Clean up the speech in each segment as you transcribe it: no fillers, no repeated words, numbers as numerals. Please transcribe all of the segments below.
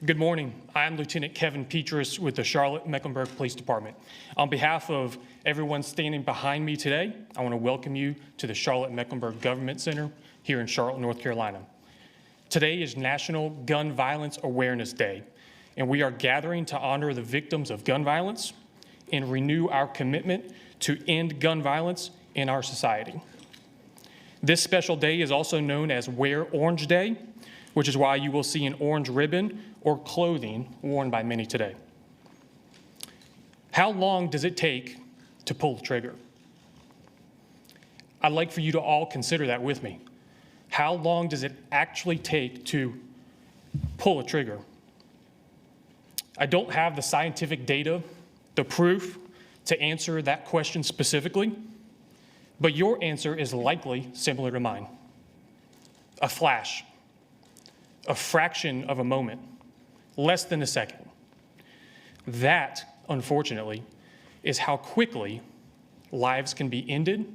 Good morning. I'm Lieutenant Kevin Petrus with the Charlotte-Mecklenburg Police Department. On behalf of everyone standing behind me today, I want to welcome you to the Charlotte-Mecklenburg Government Center here in Charlotte, North Carolina. Today is National Gun Violence Awareness Day, and we are gathering to honor the victims of gun violence and renew our commitment to end gun violence in our society. This special day is also known as Wear Orange Day, which is why you will see an orange ribbon or clothing worn by many today. How long does it take to pull the trigger? I'd like for you to all consider that with me. How long does it actually take to pull a trigger? I don't have the scientific data, the proof to answer that question specifically, but your answer is likely similar to mine. A flash. A fraction of a moment, less than a second. That, unfortunately, is how quickly lives can be ended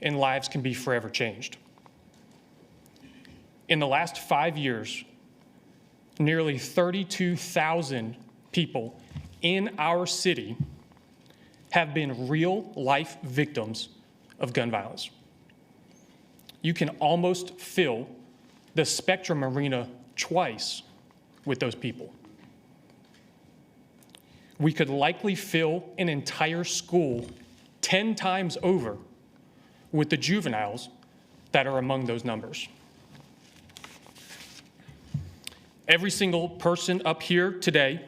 and lives can be forever changed. In the last 5 years, nearly 32,000 people in our city have been real-life victims of gun violence. You can almost fill the Spectrum Arena twice with those people. We could likely fill an entire school 10 times over with the juveniles that are among those numbers. Every single person up here today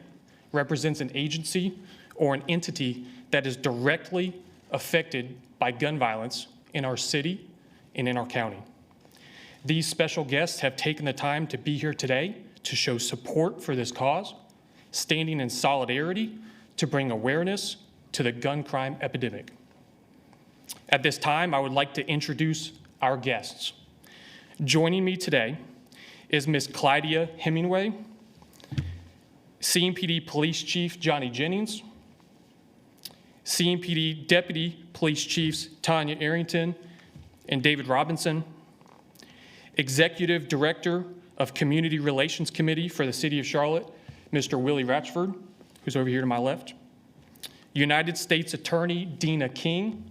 represents an agency or an entity that is directly affected by gun violence in our city and in our county. These special guests have taken the time to be here today to show support for this cause, standing in solidarity to bring awareness to the gun crime epidemic. At this time, I would like to introduce our guests. Joining me today is Ms. Clydia Hemingway, CMPD Police Chief Johnny Jennings, CMPD Deputy Police Chiefs Tanya Arrington and David Robinson, Executive Director of Community Relations Committee for the City of Charlotte, Mr. Willie Ratchford, who's over here to my left, United States Attorney Dina King,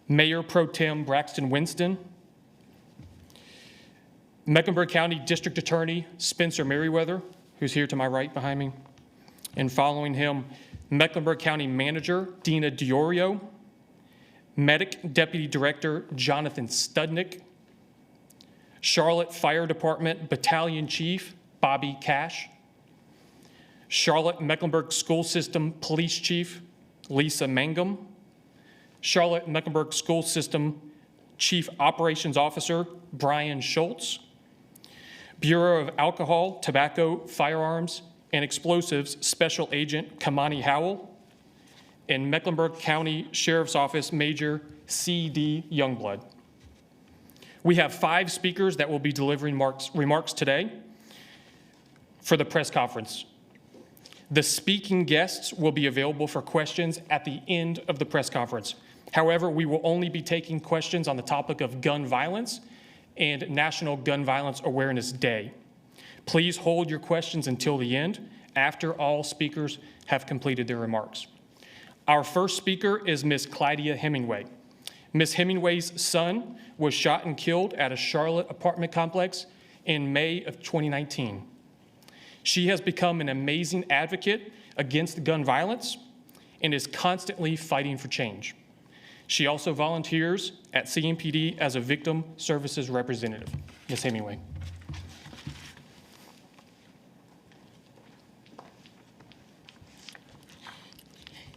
Mayor Pro Tem Braxton Winston, Mecklenburg County District Attorney Spencer Merriweather, who's here to my right behind me, and following him, Mecklenburg County Manager Dina Diorio, Medic Deputy Director Jonathan Studnick, Charlotte Fire Department Battalion Chief Bobby Cash, Charlotte-Mecklenburg School System Police Chief Lisa Mangum, Charlotte-Mecklenburg School System Chief Operations Officer Brian Schultz, Bureau of Alcohol, Tobacco, Firearms, and Explosives Special Agent Kamani Howell, and Mecklenburg County Sheriff's Office Major C.D. Youngblood. We have 5 speakers that will be delivering remarks today for the press conference. The speaking guests will be available for questions at the end of the press conference. However, we will only be taking questions on the topic of gun violence and National Gun Violence Awareness Day. Please hold your questions until the end, after all speakers have completed their remarks. Our first speaker is Ms. Clydia Hemingway. Ms. Hemingway's son was shot and killed at a Charlotte apartment complex in May of 2019. She has become an amazing advocate against gun violence and is constantly fighting for change. She also volunteers at CMPD as a victim services representative. Ms. Hemingway.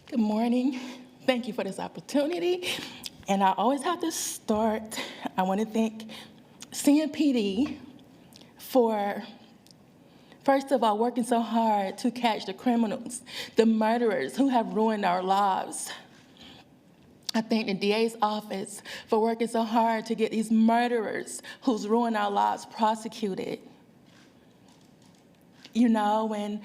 Good morning. Thank you for this opportunity. And I always have to start, I want to thank CMPD for, first of all, working so hard to catch the criminals, the murderers who have ruined our lives. I thank the DA's office for working so hard to get these murderers who's ruined our lives prosecuted. You know, when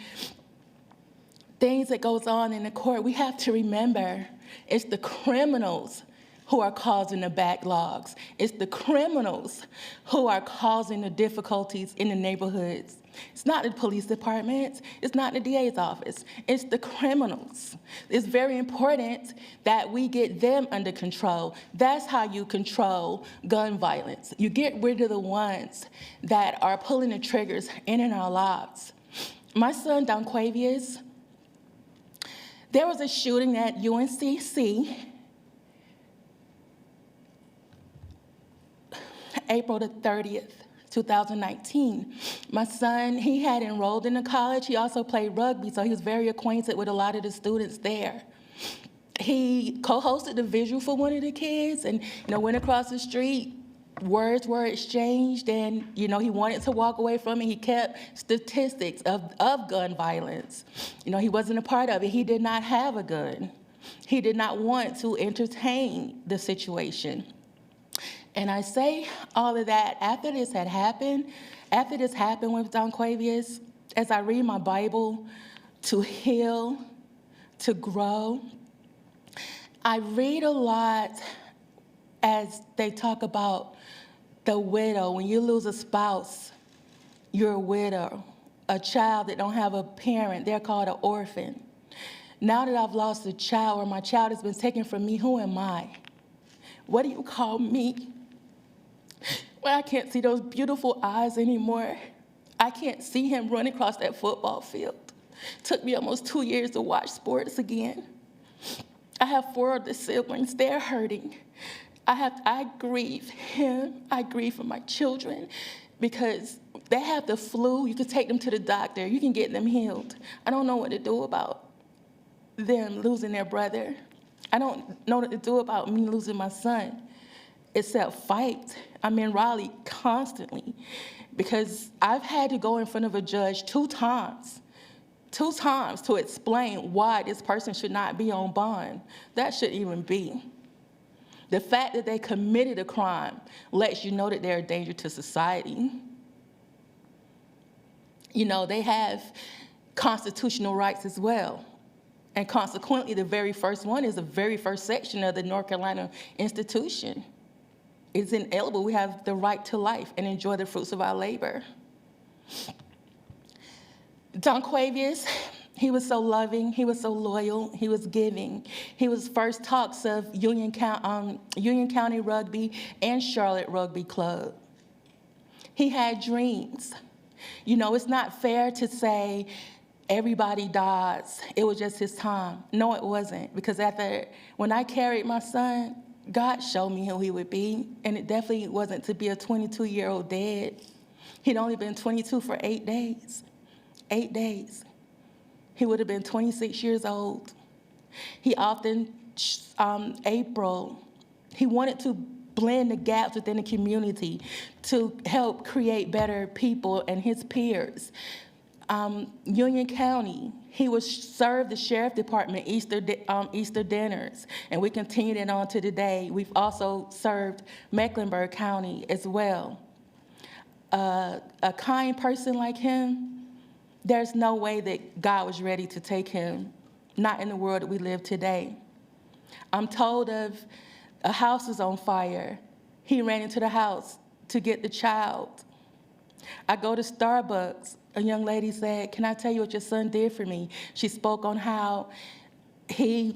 things that goes on in the court, we have to remember it's the criminals who are causing the backlogs. It's the criminals who are causing the difficulties in the neighborhoods. It's not the police department. It's not the DA's office. It's the criminals. It's very important that we get them under control. That's how you control gun violence. You get rid of the ones that are pulling the triggers in our lives. My son, Donquavius, there was a shooting at UNCC, April the 30th. 2019. My son, he had enrolled in the college. He also played rugby, so he was very acquainted with a lot of the students there. He co-hosted the visual for one of the kids and, went across the street. Words were exchanged and, he wanted to walk away from it. He kept statistics of gun violence. He wasn't a part of it. He did not have a gun. He did not want to entertain the situation. And I say all of that after this happened with Donquavius, as I read my Bible to heal, to grow, I read a lot as they talk about the widow. When you lose a spouse, you're a widow. A child that don't have a parent, they're called an orphan. Now that I've lost a child or my child has been taken from me, who am I? What do you call me? When I can't see those beautiful eyes anymore. I can't see him run across that football field. Took me almost 2 years to watch sports again. I have 4 of the siblings. They're hurting. I grieve him. I grieve for my children because they have the flu. You can take them to the doctor. You can get them healed. I don't know what to do about them losing their brother. I don't know what to do about me losing my son. Except fight. I'm in Raleigh constantly because I've had to go in front of a judge 2 times to explain why this person should not be on bond. That shouldn't even be. The fact that they committed a crime lets you know that they're a danger to society. They have constitutional rights as well. And consequently, the very first one is the very first section of the North Carolina Institution. It's inalienable. We have the right to life and enjoy the fruits of our labor. Donquavius, he was so loving, he was so loyal, he was giving. He was first talks of Union County Rugby and Charlotte Rugby Club. He had dreams. It's not fair to say everybody dies. It was just his time. No, it wasn't, because when I carried my son, God showed me who he would be, and it definitely wasn't to be a 22-year-old dead. He'd only been 22 for 8 days. 8 days. He would have been 26 years old. He often, April, he wanted to blend the gaps within the community to help create better people and his peers. Union County, he was served the sheriff department Easter dinners, and we continued it on to today. We've also served Mecklenburg County as well. A kind person like him, there's no way that God was ready to take him, not in the world that we live today. I'm told of a house was on fire. He ran into the house to get the child. I go to Starbucks. A young lady said, "Can I tell you what your son did for me?" She spoke on how she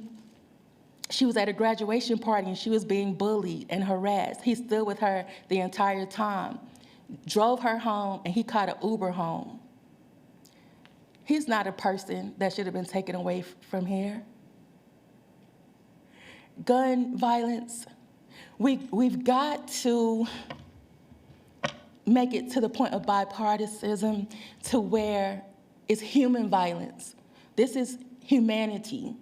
was at a graduation party and she was being bullied and harassed. He stood with her the entire time, drove her home, and he caught an Uber home. He's not a person that should have been taken away from here. Gun violence, we've got to make it to the point of bipartisanism to where it's human violence. This is humanity.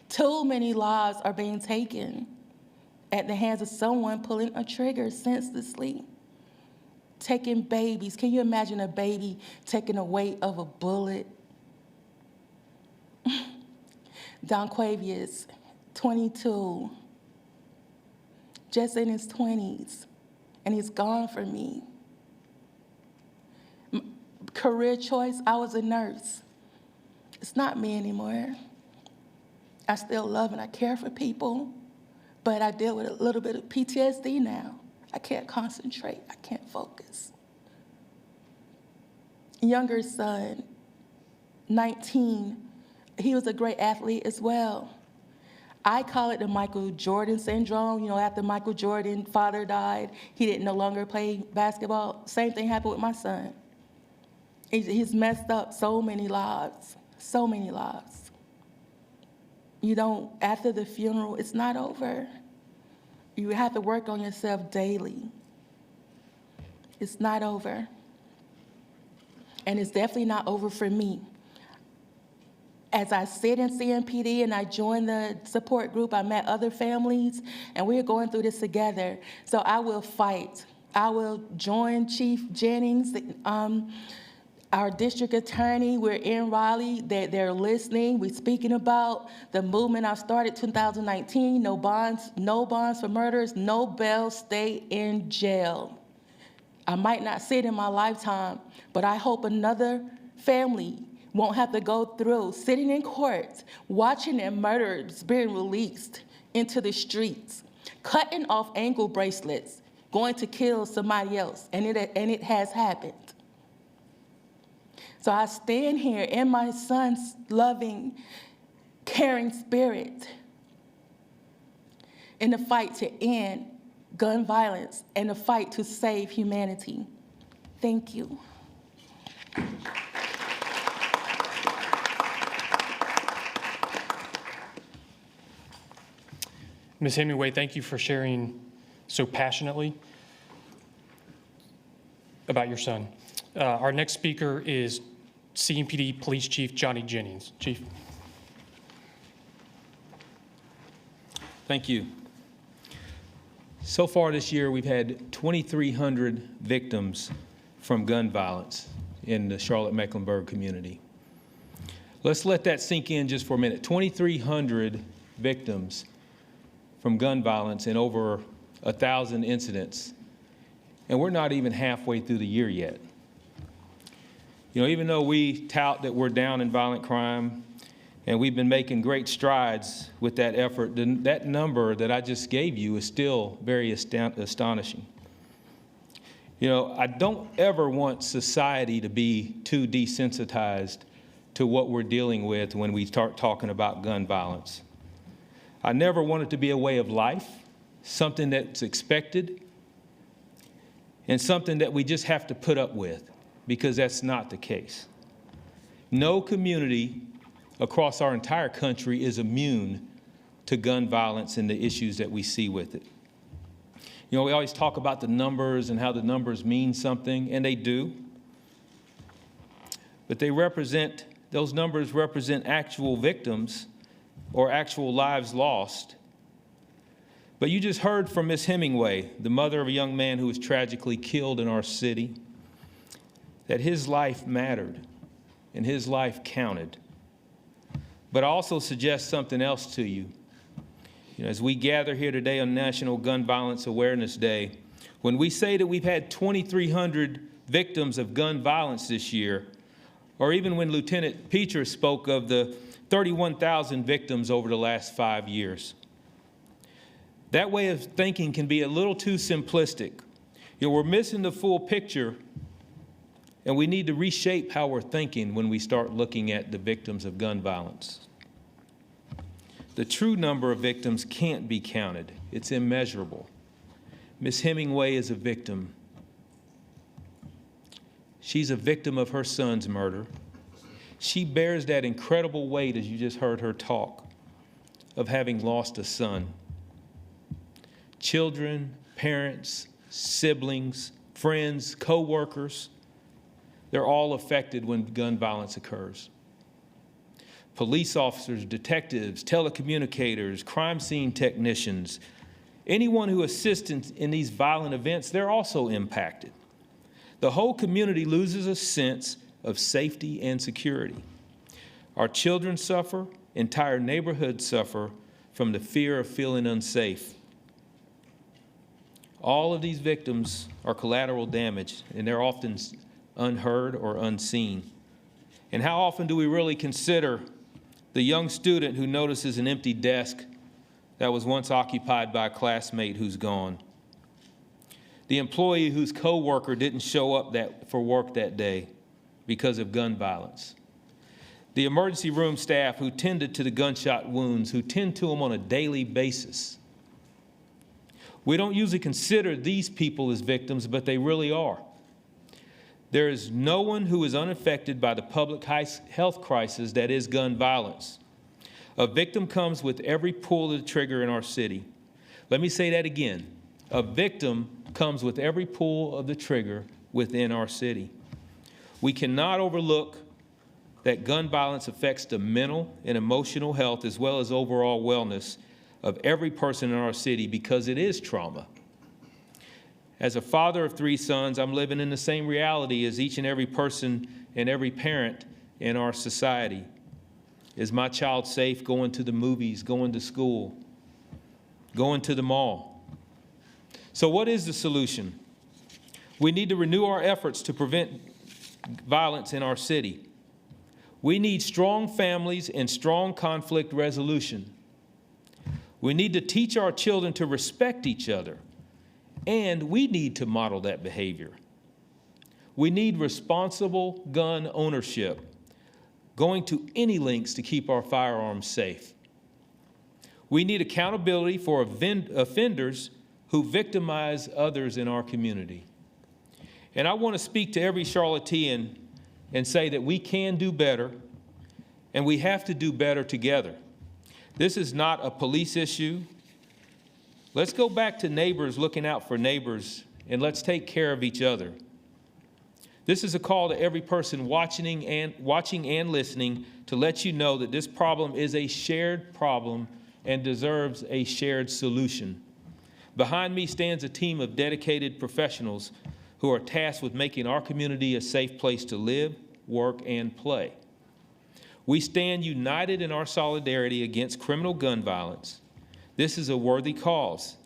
Too many lives are being taken at the hands of someone pulling a trigger senselessly. Taking babies. Can you imagine a baby taking the weight of a bullet? Donquavius, 22, just in his 20s, and he's gone from me. Career choice, I was a nurse. It's not me anymore. I still love and I care for people, but I deal with a little bit of PTSD now. I can't concentrate, I can't focus. younger son, 19, he was a great athlete as well. I call it the Michael Jordan syndrome. You know, after Michael Jordan, father died, he didn't no longer play basketball. Same thing happened with my son. He's messed up so many lives, so many lives. You don't, after the funeral, it's not over. You have to work on yourself daily. It's not over. And it's definitely not over for me. As I sit in CMPD and I joined the support group, I met other families, and we're going through this together. So I will fight. I will join Chief Jennings, our district attorney. We're in Raleigh. They're listening. We're speaking about the movement I started 2019, no bonds for murderers, no bail, stay in jail. I might not see it in my lifetime, but I hope another family won't have to go through sitting in court, watching their murderers being released into the streets, cutting off ankle bracelets, going to kill somebody else, and it has happened. So I stand here in my son's loving, caring spirit in the fight to end gun violence and the fight to save humanity. Thank you. Ms. Hemingway, thank you for sharing so passionately about your son. Our next speaker is CMPD Police Chief Johnny Jennings. Chief. Thank you. So far this year, we've had 2,300 victims from gun violence in the Charlotte-Mecklenburg community. Let's let that sink in just for a minute. 2,300 victims from gun violence and over 1,000 incidents. And we're not even halfway through the year yet. You know, even though we tout that we're down in violent crime, and we've been making great strides with that effort, that number that I just gave you is still very astonishing. You know, I don't ever want society to be too desensitized to what we're dealing with when we start talking about gun violence. I never want it to be a way of life, something that's expected, and something that we just have to put up with, because that's not the case. No community across our entire country is immune to gun violence and the issues that we see with it. You know, we always talk about the numbers and how the numbers mean something, and they do. But those numbers represent actual victims or actual lives lost. But you just heard from Ms. Hemingway, the mother of a young man who was tragically killed in our city, that his life mattered and his life counted. But I also suggest something else to you. You know, as we gather here today on National Gun Violence Awareness Day, when we say that we've had 2,300 victims of gun violence this year, or even when Lieutenant Peter spoke of the 31,000 victims over the last 5 years. That way of thinking can be a little too simplistic. You know, we're missing the full picture, and we need to reshape how we're thinking when we start looking at the victims of gun violence. The true number of victims can't be counted. It's immeasurable. Ms. Hemingway is a victim. She's a victim of her son's murder. She bears that incredible weight, as you just heard her talk, of having lost a son. Children, parents, siblings, friends, co-workers, they're all affected when gun violence occurs. Police officers, detectives, telecommunicators, crime scene technicians, anyone who assists in these violent events, they're also impacted. The whole community loses a sense of safety and security. Our children suffer, entire neighborhoods suffer from the fear of feeling unsafe. All of these victims are collateral damage, and they're often unheard or unseen. And how often do we really consider the young student who notices an empty desk that was once occupied by a classmate who's gone? The employee whose coworker didn't show up for work that day? because of gun violence. The emergency room staff who tended to the gunshot wounds, who tend to them on a daily basis. We don't usually consider these people as victims, but they really are. There is no one who is unaffected by the public health crisis that is gun violence. A victim comes with every pull of the trigger in our city. Let me say that again. A victim comes with every pull of the trigger within our city. We cannot overlook that gun violence affects the mental and emotional health as well as overall wellness of every person in our city because it is trauma. As a father of 3 sons, I'm living in the same reality as each and every person and every parent in our society. Is my child safe going to the movies, going to school, going to the mall? So what is the solution? We need to renew our efforts to prevent violence in our city. We need strong families and strong conflict resolution. We need to teach our children to respect each other, and we need to model that behavior. We need responsible gun ownership, going to any lengths to keep our firearms safe. We need accountability for offenders who victimize others in our community. And I want to speak to every Charlottean and say that we can do better, and we have to do better together. This is not a police issue. Let's go back to neighbors looking out for neighbors, and let's take care of each other. This is a call to every person watching and listening to let you know that this problem is a shared problem and deserves a shared solution. Behind me stands a team of dedicated professionals who are tasked with making our community a safe place to live, work, and play. We stand united in our solidarity against criminal gun violence. This is a worthy cause.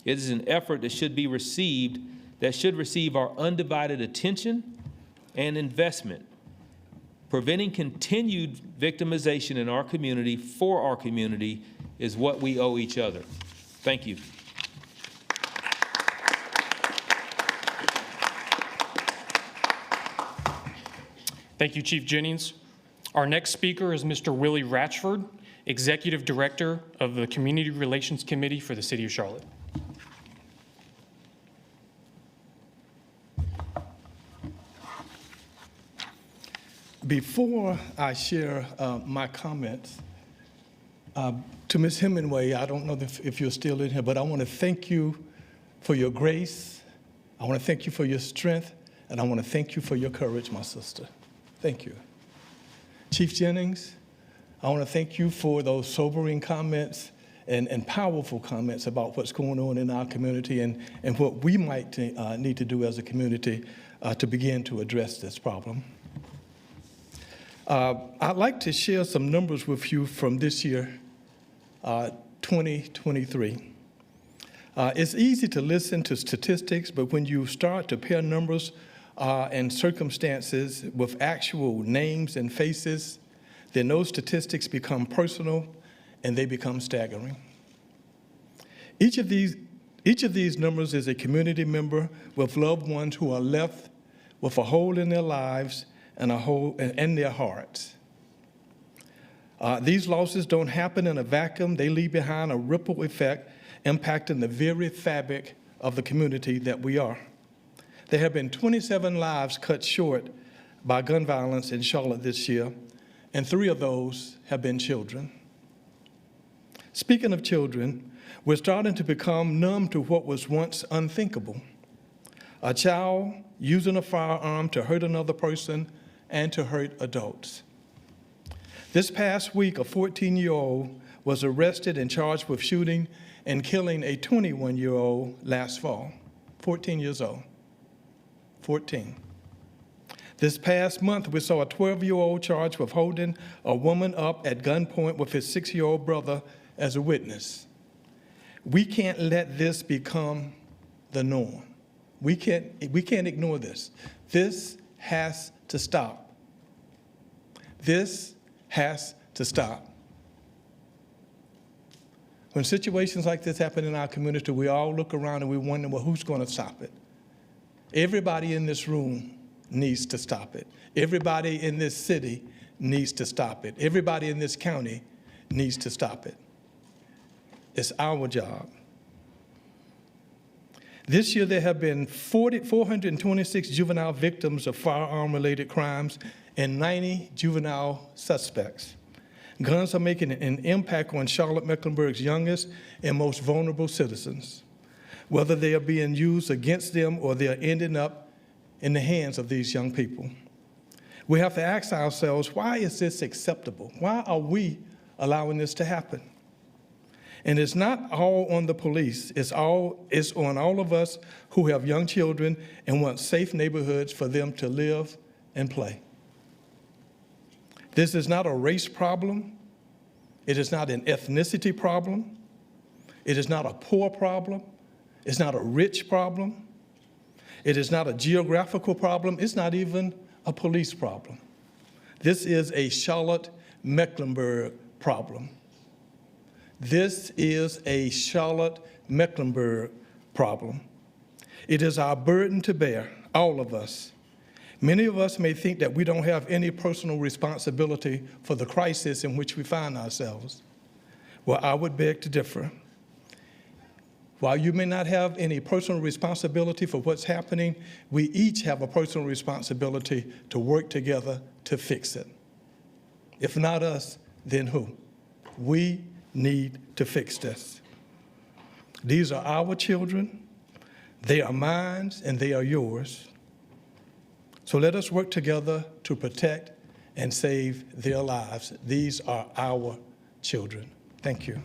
It is an effort that should receive our undivided attention and investment. Preventing continued victimization in our community for our community is what we owe each other. Thank you. Thank you, Chief Jennings. Our next speaker is Mr. Willie Ratchford, Executive Director of the Community Relations Committee for the City of Charlotte. Before I share my comments, to Ms. Hemingway, I don't know if you're still in here, but I want to thank you for your grace. I want to thank you for your strength, and I want to thank you for your courage, my sister. Thank you. Chief Jennings, I want to thank you for those sobering comments and powerful comments about what's going on in our community and what we might need to do as a community to begin to address this problem. I'd like to share some numbers with you from this year, 2023. It's easy to listen to statistics, but when you start to pair numbers and circumstances with actual names and faces, then those statistics become personal and they become staggering. Each of these numbers is a community member with loved ones who are left with a hole in their lives and a hole in their hearts. These losses don't happen in a vacuum. They leave behind a ripple effect impacting the very fabric of the community that we are. There have been 27 lives cut short by gun violence in Charlotte this year, and 3 of those have been children. Speaking of children, we're starting to become numb to what was once unthinkable. A child using a firearm to hurt another person and to hurt adults. This past week, a 14-year-old was arrested and charged with shooting and killing a 21-year-old last fall, 14 years old. 14. This past month, we saw a 12-year-old charged with holding a woman up at gunpoint with his 6-year-old brother as a witness. We can't let this become the norm. We can't ignore this. This has to stop. This has to stop. When situations like this happen in our community, we all look around and we wonder, well, who's going to stop it? Everybody in this room needs to stop it. Everybody in this city needs to stop it. Everybody in this county needs to stop it. It's our job. This year, there have been 426 juvenile victims of firearm-related crimes and 90 juvenile suspects. Guns are making an impact on Charlotte-Mecklenburg's youngest and most vulnerable citizens, whether they are being used against them or they are ending up in the hands of these young people. We have to ask ourselves, why is this acceptable? Why are we allowing this to happen? And it's not all on the police. It's on all of us who have young children and want safe neighborhoods for them to live and play. This is not a race problem. It is not an ethnicity problem. It is not a poor problem. It's not a rich problem. It is not a geographical problem. It's not even a police problem. This is a Charlotte-Mecklenburg problem. This is a Charlotte-Mecklenburg problem. It is our burden to bear, all of us. Many of us may think that we don't have any personal responsibility for the crisis in which we find ourselves. Well, I would beg to differ. While you may not have any personal responsibility for what's happening, we each have a personal responsibility to work together to fix it. If not us, then who? We need to fix this. These are our children, they are mine, and they are yours. So let us work together to protect and save their lives. These are our children. Thank you.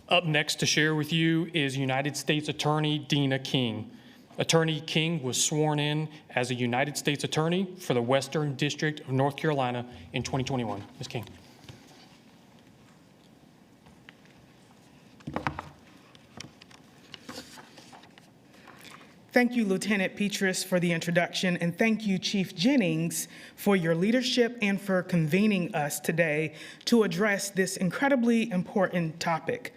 Up next to share with you is United States Attorney Dina King. Attorney King was sworn in as a United States Attorney for the Western District of North Carolina in 2021. Ms. King. Thank you, Lieutenant Petrus, for the introduction, and thank you, Chief Jennings, for your leadership and for convening us today to address this incredibly important topic.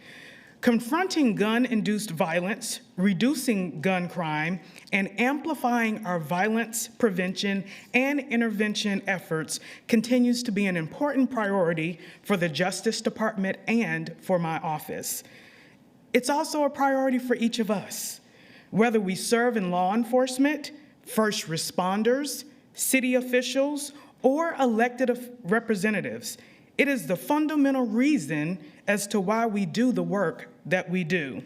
Confronting gun-induced violence, reducing gun crime, and amplifying our violence prevention and intervention efforts continues to be an important priority for the Justice Department and for my office. It's also a priority for each of us. Whether we serve in law enforcement, first responders, city officials, or elected representatives, it is the fundamental reason as to why we do the work that we do.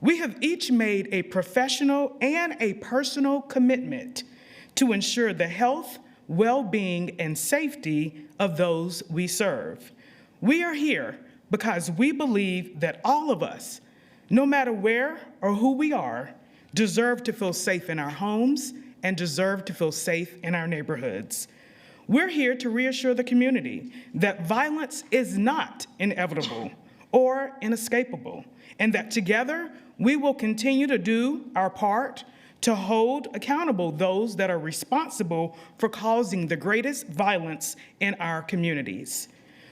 We have each made a professional and a personal commitment to ensure the health, well-being, and safety of those we serve. We are here because we believe that all of us, no matter where or who we are, deserve to feel safe in our homes and deserve to feel safe in our neighborhoods. We're here to reassure the community that violence is not inevitable or inescapable, and that together we will continue to do our part to hold accountable those that are responsible for causing the greatest violence in our communities.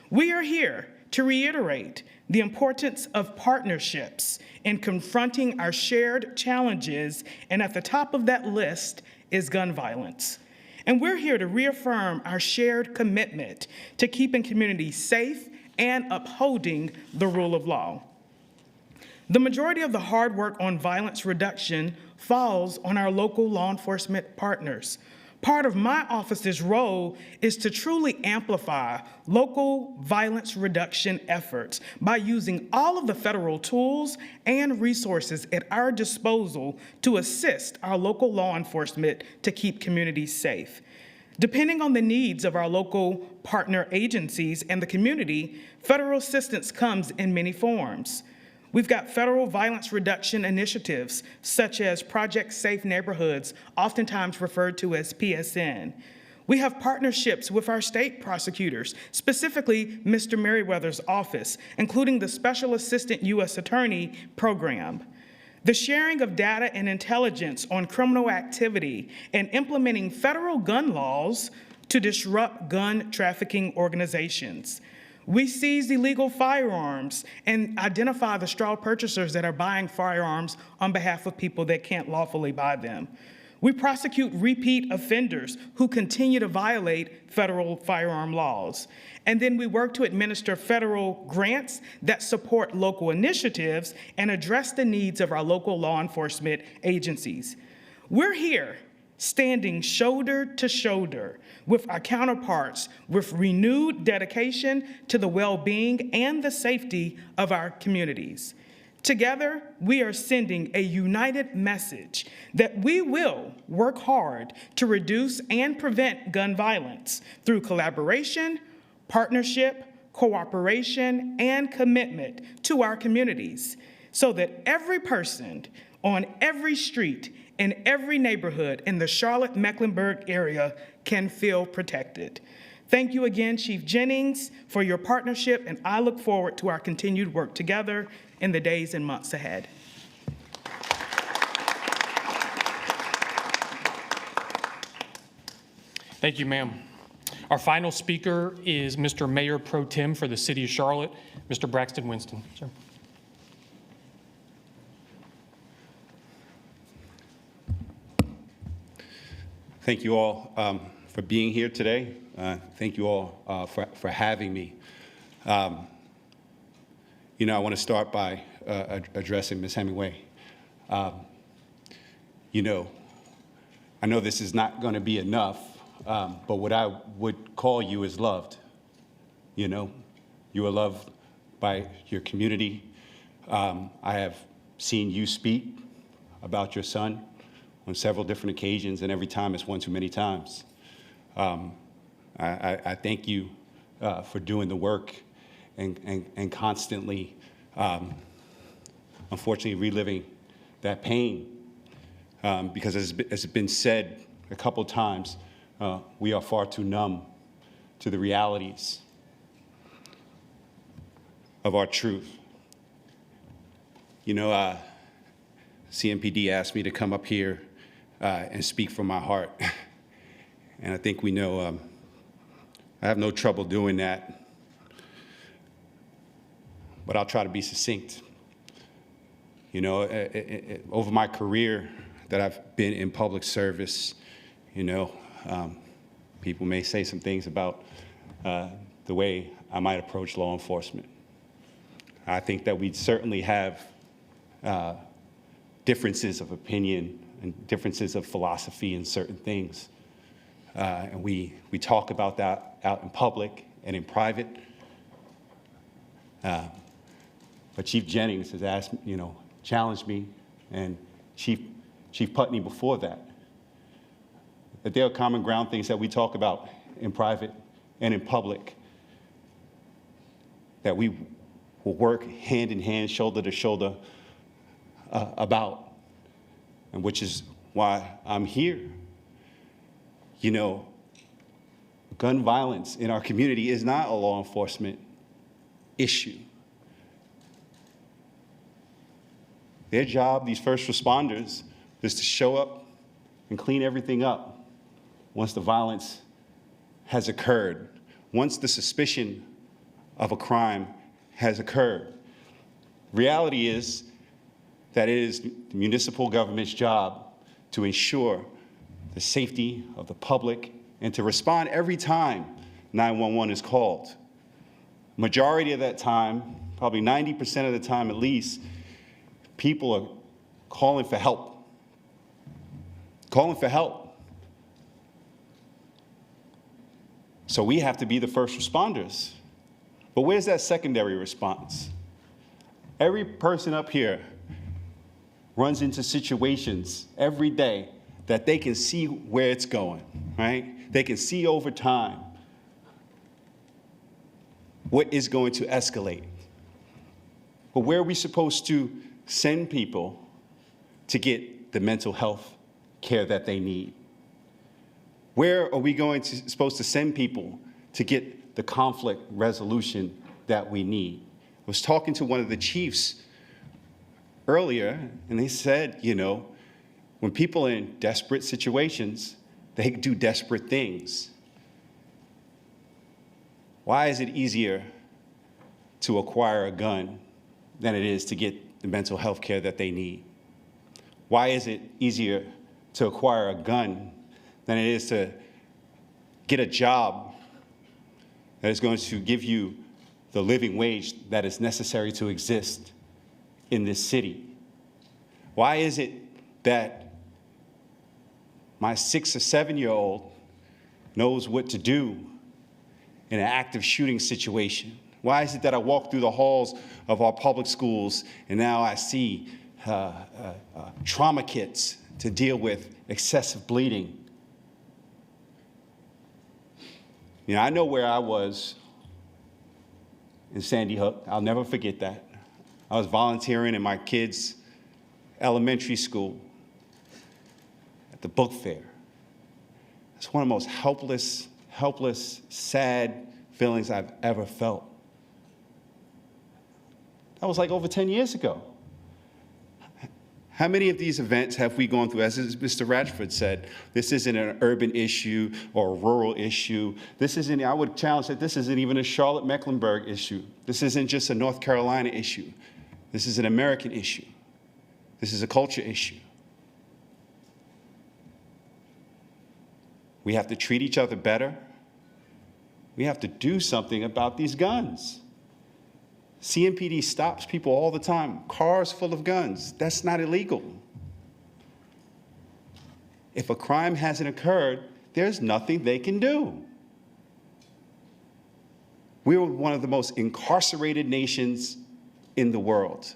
We are here to reiterate the importance of partnerships in confronting our shared challenges, and at the top of that list is gun violence. And we're here to reaffirm our shared commitment to keeping communities safe and upholding the rule of law. The majority of the hard work on violence reduction falls on our local law enforcement partners. Part of my office's role is to truly amplify local violence reduction efforts by using all of the federal tools and resources at our disposal to assist our local law enforcement to keep communities safe. Depending on the needs of our local partner agencies and the community, federal assistance comes in many forms. We've got federal violence reduction initiatives, such as Project Safe Neighborhoods, oftentimes referred to as PSN. We have partnerships with our state prosecutors, specifically Mr. Merriweather's office, including the Special Assistant U.S. Attorney program. The sharing of data and intelligence on criminal activity and implementing federal gun laws to disrupt gun trafficking organizations. We seize illegal firearms and identify the straw purchasers that are buying firearms on behalf of people that can't lawfully buy them. We prosecute repeat offenders who continue to violate federal firearm laws. And then we work to administer federal grants that support local initiatives and address the needs of our local law enforcement agencies. We're here standing shoulder to shoulder with our counterparts with renewed dedication to the well-being and the safety of our communities. Together, we are sending a united message that we will work hard to reduce and prevent gun violence through collaboration, partnership, cooperation, and commitment to our communities so that every person on every street in every neighborhood in the Charlotte-Mecklenburg area can feel protected. Thank you again, Chief Jennings, for your partnership, and I look forward to our continued work together in the days and months ahead. Thank you, ma'am. Our final speaker is Mr. Mayor Pro Tem for the City of Charlotte, Mr. Braxton Winston. Sir. Thank you all for being here today. Thank you all for having me. I want to start by addressing Ms. Hemingway. I know this is not going to be enough, but what I would call you is loved. You are loved by your community. I have seen you speak about your son on several different occasions, and every time it's one too many times. I thank you for doing the work and constantly, unfortunately, reliving that pain. Because as it's been said a couple times, we are far too numb to the realities of our truth. CMPD asked me to come up here and speak from my heart. And I think we know I have no trouble doing that, but I'll try to be succinct. Over my career that I've been in public service, people may say some things about the way I might approach law enforcement. I think that we certainly have differences of opinion and differences of philosophy in certain things. And we talk about that out in public and in private. But Chief Jennings has asked, challenged me, and Chief Putney before that there are common ground things that we talk about in private and in public that we will work hand in hand, shoulder to shoulder about. And which is why I'm here. Gun violence in our community is not a law enforcement issue. Their job, these first responders, is to show up and clean everything up once the violence has occurred, once the suspicion of a crime has occurred. Reality is that it is the municipal government's job to ensure the safety of the public and to respond every time 911 is called. Majority of that time, probably 90% of the time at least, people are calling for help. Calling for help. So we have to be the first responders. But where's that secondary response? Every person up here runs into situations every day that they can see where it's going, right? They can see over time what is going to escalate. But where are we supposed to send people to get the mental health care that they need? Where are we supposed to send people to get the conflict resolution that we need? I was talking to one of the chiefs earlier, and they said, when people are in desperate situations, they do desperate things. Why is it easier to acquire a gun than it is to get the mental health care that they need? Why is it easier to acquire a gun than it is to get a job that is going to give you the living wage that is necessary to exist in this city? Why is it that my 6 or 7-year-old knows what to do in an active shooting situation? Why is it that I walk through the halls of our public schools and now I see trauma kits to deal with excessive bleeding? You know, I know where I was in Sandy Hook. I'll never forget that. I was volunteering in my kids' elementary school at the book fair. It's one of the most helpless, sad feelings I've ever felt. That was like over 10 years ago. How many of these events have we gone through? As Mr. Ratchford said, this isn't an urban issue or a rural issue. This isn't, I would challenge that this isn't even a Charlotte-Mecklenburg issue. This isn't just a North Carolina issue. This is an American issue. This is a culture issue. We have to treat each other better. We have to do something about these guns. CMPD stops people all the time, cars full of guns. That's not illegal. If a crime hasn't occurred, there's nothing they can do. We're one of the most incarcerated nations in the world.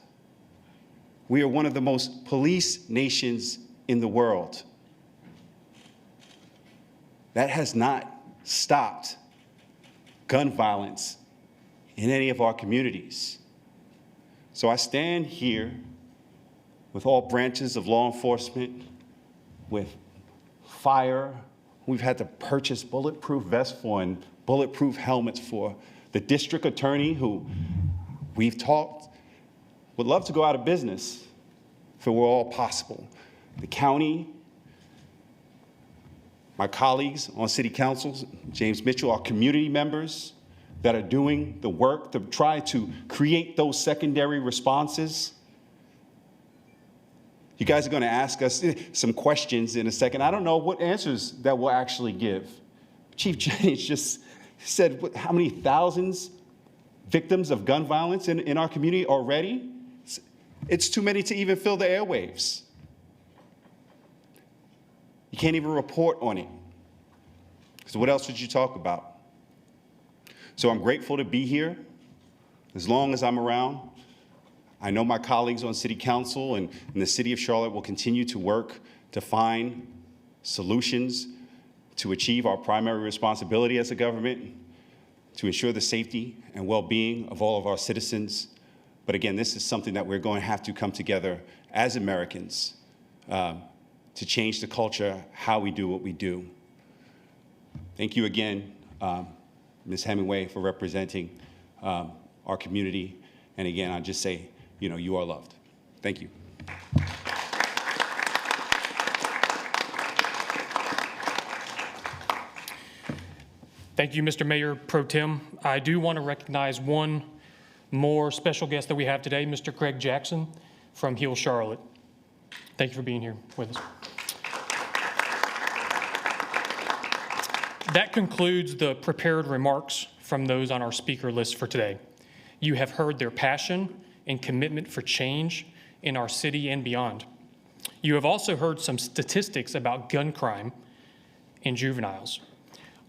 We are one of the most policed nations in the world. That has not stopped gun violence in any of our communities. So I stand here with all branches of law enforcement, with fire, we've had to purchase bulletproof vests for and bulletproof helmets for, the district attorney who we've talked would love to go out of business if it were all possible. The county, my colleagues on city councils, James Mitchell, our community members that are doing the work to try to create those secondary responses. You guys are going to ask us some questions in a second. I don't know what answers that we'll actually give. Chief Jennings just said how many thousands victims of gun violence in our community already? It's too many to even fill the airwaves. You can't even report on it. So what else would you talk about? So I'm grateful to be here. As long as I'm around, I know my colleagues on city council and in the city of Charlotte will continue to work to find solutions to achieve our primary responsibility as a government, to ensure the safety and well-being of all of our citizens. But again, this is something that we're going to have to come together as Americans to change the culture, how we do what we do. Thank you again, Ms. Hemingway, for representing our community. And again, I just say, you know, you are loved. Thank you. Thank you, Mr. Mayor Pro Tem. I do want to recognize one more special guest that we have today, Mr. Craig Jackson from Heal Charlotte. Thank you for being here with us. That concludes the prepared remarks from those on our speaker list for today. You have heard their passion and commitment for change in our city and beyond. You have also heard some statistics about gun crime and juveniles.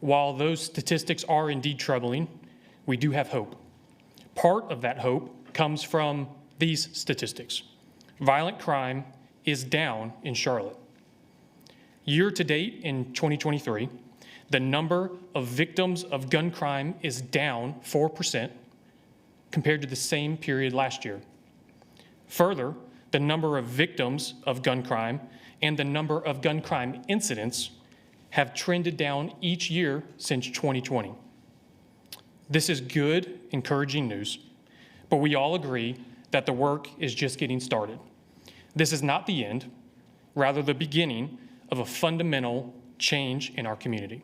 While those statistics are indeed troubling, we do have hope. Part of that hope comes from these statistics. Violent crime is down in Charlotte. Year to date in 2023, the number of victims of gun crime is down 4% compared to the same period last year. Further, the number of victims of gun crime and the number of gun crime incidents have trended down each year since 2020. This is good, encouraging news, but we all agree that the work is just getting started. This is not the end, rather the beginning of a fundamental change in our community.